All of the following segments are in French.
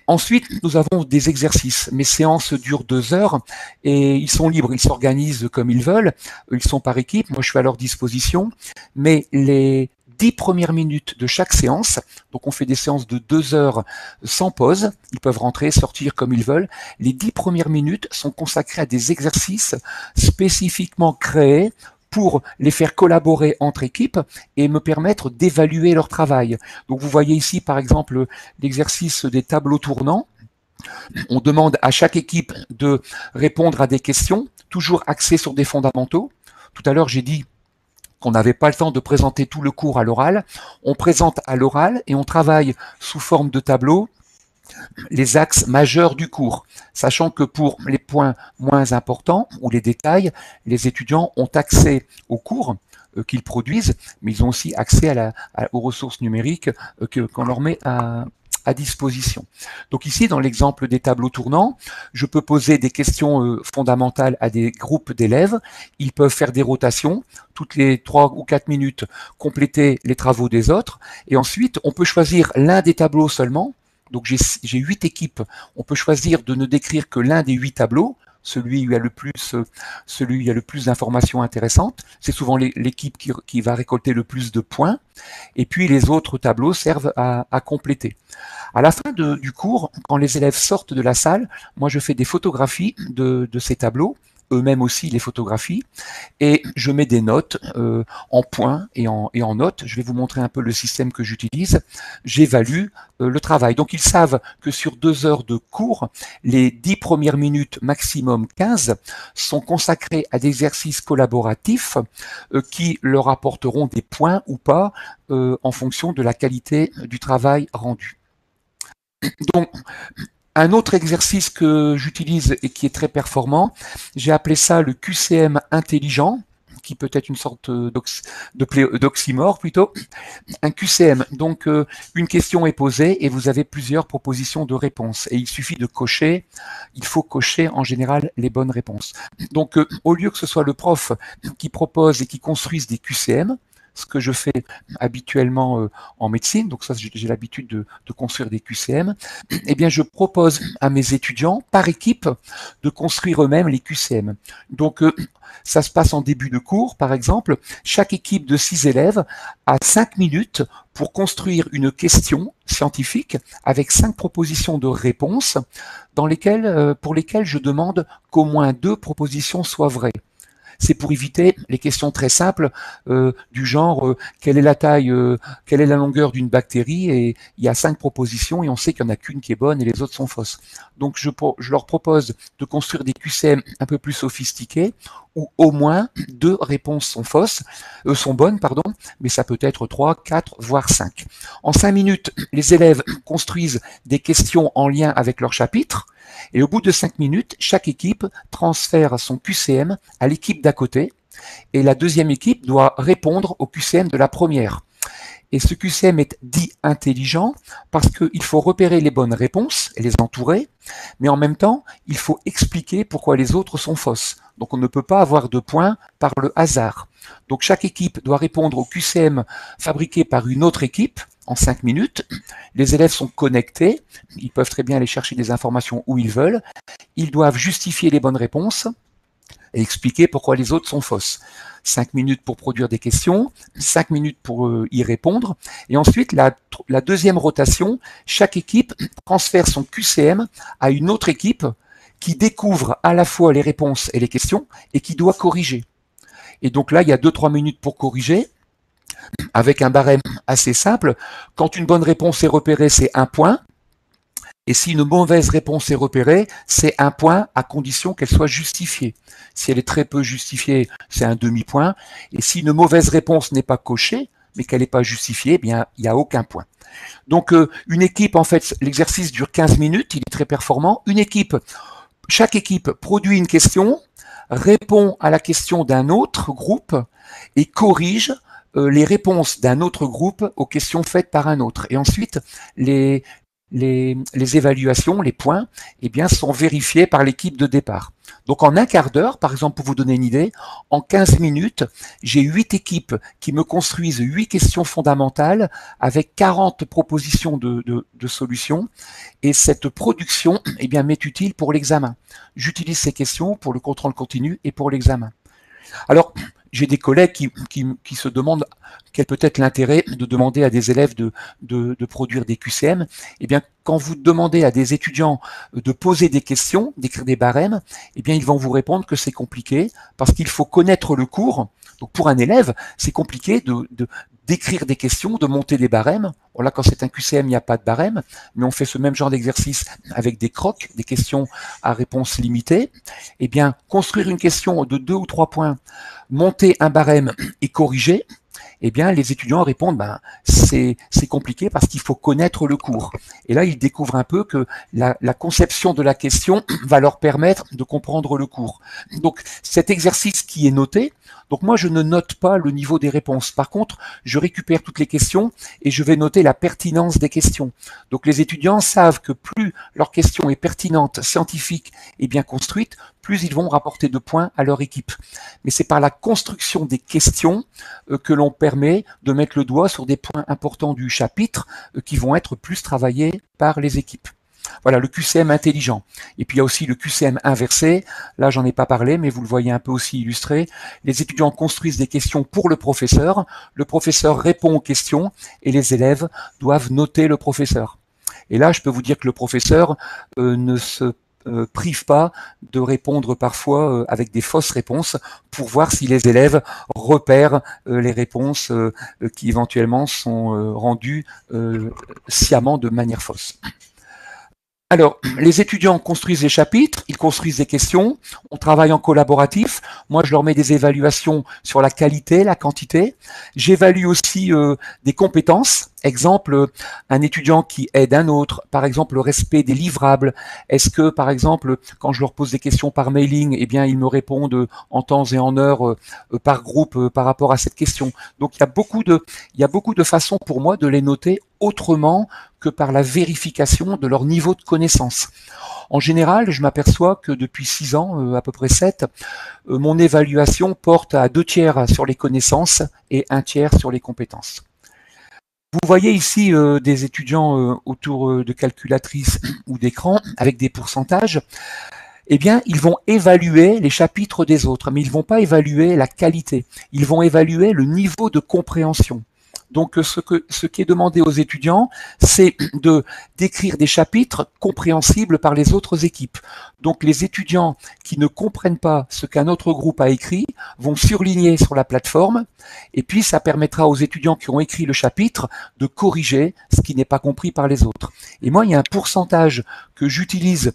Ensuite, nous avons des exercices. Mes séances durent 2 heures et ils sont libres, ils s'organisent comme ils veulent, ils sont par équipe, moi je suis à leur disposition, mais les 10 premières minutes de chaque séance, donc on fait des séances de 2 heures sans pause, ils peuvent rentrer, sortir comme ils veulent, les 10 premières minutes sont consacrées à des exercices spécifiquement créés pour les faire collaborer entre équipes et me permettre d'évaluer leur travail. Donc vous voyez ici par exemple l'exercice des tableaux tournants. On demande à chaque équipe de répondre à des questions, toujours axées sur des fondamentaux. Tout à l'heure j'ai dit qu'on n'avait pas le temps de présenter tout le cours à l'oral. On présente à l'oral et on travaille sous forme de tableau les axes majeurs du cours, sachant que pour les points moins importants ou les détails, les étudiants ont accès au cours qu'ils produisent, mais ils ont aussi accès aux ressources numériques qu'on leur met à disposition. Donc ici, dans l'exemple des tableaux tournants, je peux poser des questions fondamentales à des groupes d'élèves. Ils peuvent faire des rotations, toutes les 3 ou 4 minutes, compléter les travaux des autres, et ensuite, on peut choisir l'un des tableaux seulement. Donc j'ai 8 équipes. On peut choisir de ne décrire que l'un des 8 tableaux, celui où il y a le plus d'informations intéressantes. C'est souvent l'équipe qui va récolter le plus de points. Et puis les autres tableaux servent à compléter. À la fin du cours, quand les élèves sortent de la salle, moi je fais des photographies de ces tableaux, eux-mêmes aussi les photographies, et je mets des notes en points et en notes. Je vais vous montrer un peu le système que j'utilise. J'évalue le travail. Donc ils savent que sur 2 heures de cours, les 10 premières minutes, maximum 15, sont consacrées à des exercices collaboratifs qui leur apporteront des points ou pas en fonction de la qualité du travail rendu. Donc, un autre exercice que j'utilise et qui est très performant, j'ai appelé ça le QCM intelligent, qui peut être une sorte d'oxymore plutôt. Un QCM, donc une question est posée et vous avez plusieurs propositions de réponses. Et il suffit de cocher, il faut cocher en général les bonnes réponses. Donc au lieu que ce soit le prof qui propose et qui construise des QCM, ce que je fais habituellement en médecine, donc ça j'ai l'habitude de construire des QCM, eh bien je propose à mes étudiants par équipe de construire eux-mêmes les QCM. Donc ça se passe en début de cours, par exemple, chaque équipe de 6 élèves a 5 minutes pour construire une question scientifique avec 5 propositions de réponses pour lesquelles je demande qu'au moins 2 propositions soient vraies. C'est pour éviter les questions très simples du genre quelle est la taille, quelle est la longueur d'une bactérie, et il y a 5 propositions et on sait qu'il n'y en a qu'une qui est bonne et les autres sont fausses. Donc je leur propose de construire des QCM un peu plus sophistiqués où au moins 2 réponses sont bonnes, mais ça peut être 3, 4, voire 5. En 5 minutes, les élèves construisent des questions en lien avec leur chapitre. Et au bout de 5 minutes, chaque équipe transfère son QCM à l'équipe d'à côté et la deuxième équipe doit répondre au QCM de la première. Et ce QCM est dit intelligent parce qu'il faut repérer les bonnes réponses et les entourer, mais en même temps, il faut expliquer pourquoi les autres sont fausses. Donc on ne peut pas avoir de points par le hasard. Donc chaque équipe doit répondre au QCM fabriqué par une autre équipe en 5 minutes. Les élèves sont connectés, ils peuvent très bien aller chercher des informations où ils veulent. Ils doivent justifier les bonnes réponses et expliquer pourquoi les autres sont fausses. 5 minutes pour produire des questions, 5 minutes pour y répondre. Et ensuite, la deuxième rotation, chaque équipe transfère son QCM à une autre équipe qui découvre à la fois les réponses et les questions et qui doit corriger. Et donc là, il y a 2-3 minutes pour corriger, avec un barème assez simple. Quand une bonne réponse est repérée, c'est 1 point. Et si une mauvaise réponse est repérée, c'est 1 point à condition qu'elle soit justifiée. Si elle est très peu justifiée, c'est un demi-point. Et si une mauvaise réponse n'est pas cochée, mais qu'elle n'est pas justifiée, eh bien, il n'y a aucun point. Donc, une équipe, en fait, l'exercice dure 15 minutes, il est très performant. Chaque équipe produit une question, répond à la question d'un autre groupe et corrige les réponses d'un autre groupe aux questions faites par un autre. Et ensuite, les les évaluations, les points, eh bien, sont vérifiés par l'équipe de départ. Donc en un quart d'heure, par exemple, pour vous donner une idée, en 15 minutes, j'ai 8 équipes qui me construisent 8 questions fondamentales avec 40 propositions de solutions. Et cette production, eh bien, m'est utile pour l'examen. J'utilise ces questions pour le contrôle continu et pour l'examen. Alors, j'ai des collègues qui se demandent quel peut être l'intérêt de demander à des élèves de produire des QCM. Eh bien, quand vous demandez à des étudiants de poser des questions, d'écrire des barèmes, eh bien, ils vont vous répondre que c'est compliqué parce qu'il faut connaître le cours. Donc, pour un élève, c'est compliqué d'écrire des questions, de monter des barèmes. Bon, là, quand c'est un QCM, il n'y a pas de barème, mais on fait ce même genre d'exercice avec des crocs, des questions à réponse limitée. Eh bien, construire une question de 2 ou 3 points, monter un barème et corriger, eh bien, les étudiants répondent, c'est compliqué parce qu'il faut connaître le cours. Et là, ils découvrent un peu que la conception de la question va leur permettre de comprendre le cours. Donc, cet exercice qui est noté, donc moi, je ne note pas le niveau des réponses. Par contre, je récupère toutes les questions et je vais noter la pertinence des questions. Donc, les étudiants savent que plus leur question est pertinente, scientifique et bien construite, plus ils vont rapporter de points à leur équipe. Mais c'est par la construction des questions que l'on permet de mettre le doigt sur des points importants du chapitre qui vont être plus travaillés par les équipes. Voilà, le QCM intelligent. Et puis il y a aussi le QCM inversé. Là, j'en ai pas parlé, mais vous le voyez un peu aussi illustré. Les étudiants construisent des questions pour le professeur répond aux questions et les élèves doivent noter le professeur. Et là, je peux vous dire que le professeur ne se prive pas de répondre parfois avec des fausses réponses pour voir si les élèves repèrent les réponses qui éventuellement sont rendues sciemment de manière fausse. Alors, les étudiants construisent des chapitres, ils construisent des questions, on travaille en collaboratif. Moi, je leur mets des évaluations sur la qualité, la quantité. J'évalue aussi des compétences. Exemple, un étudiant qui aide un autre, par exemple le respect des livrables. Est-ce que, par exemple, quand je leur pose des questions par mailing, eh bien, ils me répondent en temps et en heure par groupe par rapport à cette question. Donc, il y a beaucoup de façons pour moi de les noter autrement que par la vérification de leur niveau de connaissance. En général, je m'aperçois que depuis 6 ans, à peu près 7, mon évaluation porte à 2 tiers sur les connaissances et 1 tiers sur les compétences. Vous voyez ici des étudiants autour de calculatrices ou d'écrans avec des pourcentages. Eh bien, ils vont évaluer les chapitres des autres, mais ils ne vont pas évaluer la qualité. Ils vont évaluer le niveau de compréhension. Donc, ce qui est demandé aux étudiants, c'est d'écrire des chapitres compréhensibles par les autres équipes. Donc, les étudiants qui ne comprennent pas ce qu'un autre groupe a écrit vont surligner sur la plateforme, et puis ça permettra aux étudiants qui ont écrit le chapitre de corriger ce qui n'est pas compris par les autres. Et moi, il y a un pourcentage que j'utilise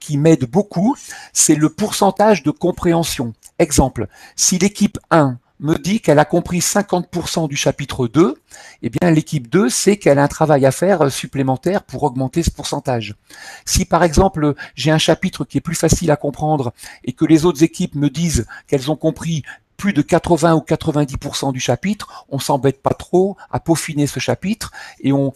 qui m'aide beaucoup, c'est le pourcentage de compréhension. Exemple, si l'équipe 1 me dit qu'elle a compris 50% du chapitre 2, eh bien l'équipe 2 sait qu'elle a un travail à faire supplémentaire pour augmenter ce pourcentage. Si par exemple j'ai un chapitre qui est plus facile à comprendre et que les autres équipes me disent qu'elles ont compris plus de 80 ou 90% du chapitre, on s'embête pas trop à peaufiner ce chapitre et on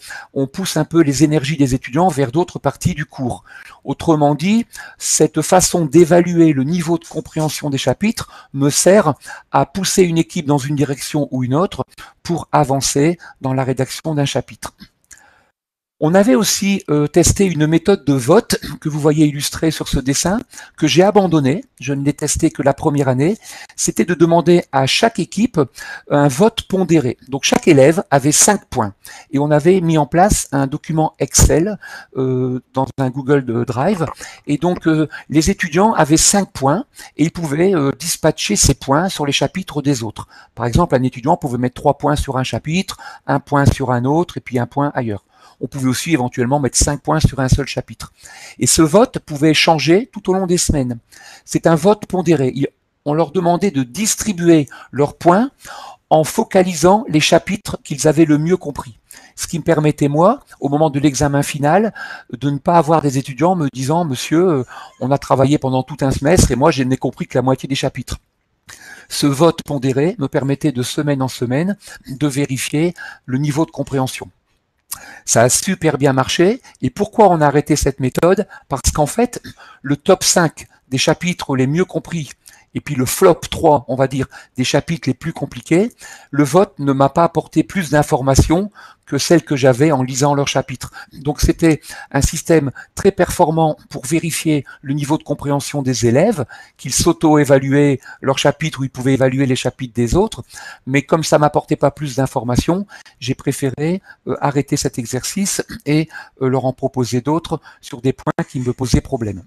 pousse un peu les énergies des étudiants vers d'autres parties du cours. Autrement dit, cette façon d'évaluer le niveau de compréhension des chapitres me sert à pousser une équipe dans une direction ou une autre pour avancer dans la rédaction d'un chapitre. On avait aussi testé une méthode de vote que vous voyez illustrée sur ce dessin, que j'ai abandonné, je ne l'ai testé que la première année. C'était de demander à chaque équipe un vote pondéré. Donc chaque élève avait 5 points. Et on avait mis en place un document Excel dans un Google Drive. Et donc les étudiants avaient 5 points et ils pouvaient dispatcher ces points sur les chapitres des autres. Par exemple, un étudiant pouvait mettre 3 points sur un chapitre, 1 point sur un autre et puis 1 point ailleurs. On pouvait aussi éventuellement mettre 5 points sur un seul chapitre. Et ce vote pouvait changer tout au long des semaines. C'est un vote pondéré. On leur demandait de distribuer leurs points en focalisant les chapitres qu'ils avaient le mieux compris. Ce qui me permettait, moi, au moment de l'examen final, de ne pas avoir des étudiants me disant « Monsieur, on a travaillé pendant tout un semestre et moi, je n'ai compris que la moitié des chapitres ». Ce vote pondéré me permettait de semaine en semaine de vérifier le niveau de compréhension. Ça a super bien marché. Et pourquoi on a arrêté cette méthode? Parce qu'en fait, le top 5 des chapitres les mieux compris, et puis le flop 3, on va dire, des chapitres les plus compliqués, le vote ne m'a pas apporté plus d'informations que celles que j'avais en lisant leurs chapitres. Donc c'était un système très performant pour vérifier le niveau de compréhension des élèves, qu'ils s'auto-évaluaient leurs chapitres ou ils pouvaient évaluer les chapitres des autres. Mais comme ça m'apportait pas plus d'informations, j'ai préféré arrêter cet exercice et leur en proposer d'autres sur des points qui me posaient problème.